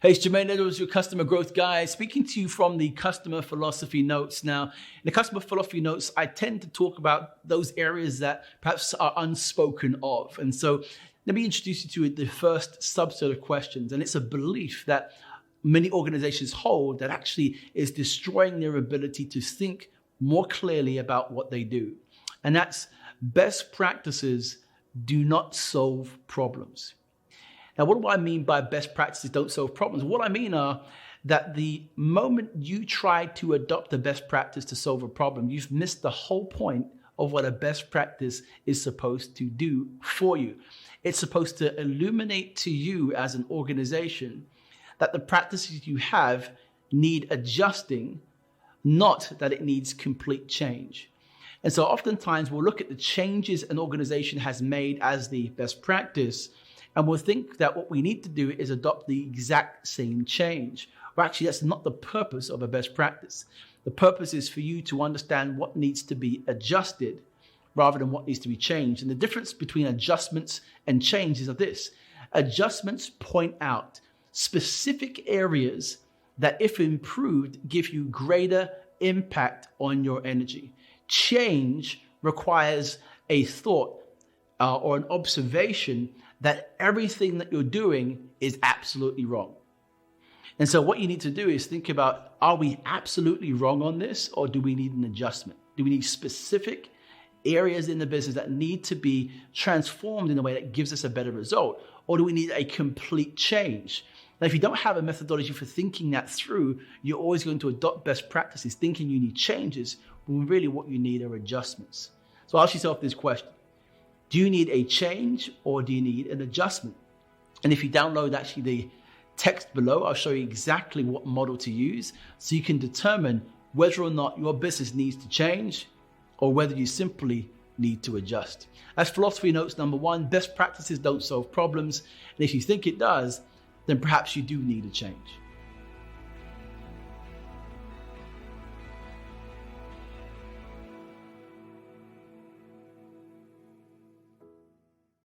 Hey, it's Jermaine Edwards, your customer growth guy, speaking to you from the customer philosophy notes. Now, in the customer philosophy notes, I tend to talk about those areas that perhaps are unspoken of. And so let me introduce you to the first subset of questions. And it's a belief that many organizations hold that actually is destroying their ability to think more clearly about what they do. And that's best practices do not solve problems. Now, what do I mean by best practices don't solve problems? What I mean are that the moment you try to adopt a best practice to solve a problem, you've missed the whole point of what a best practice is supposed to do for you. It's supposed to illuminate to you as an organization that the practices you have need adjusting, not that it needs complete change. And so oftentimes we'll look at the changes an organization has made as the best practice, and we'll think that what we need to do is adopt the exact same change. Well, actually, that's not the purpose of a best practice. The purpose is for you to understand what needs to be adjusted rather than what needs to be changed. And the difference between adjustments and change is of this. Adjustments point out specific areas that, if improved, give you greater impact on your energy. Change requires a thought or an observation that everything that you're doing is absolutely wrong. And so what you need to do is think about, are we absolutely wrong on this, or do we need an adjustment? Do we need specific areas in the business that need to be transformed in a way that gives us a better result? Or do we need a complete change? Now, if you don't have a methodology for thinking that through, you're always going to adopt best practices thinking you need changes, when really what you need are adjustments. So ask yourself this question. Do you need a change or do you need an adjustment? And if you download actually the text below, I'll show you exactly what model to use so you can determine whether or not your business needs to change or whether you simply need to adjust. That's philosophy notes number 1. Best practices don't solve problems. And if you think it does, then perhaps you do need a change.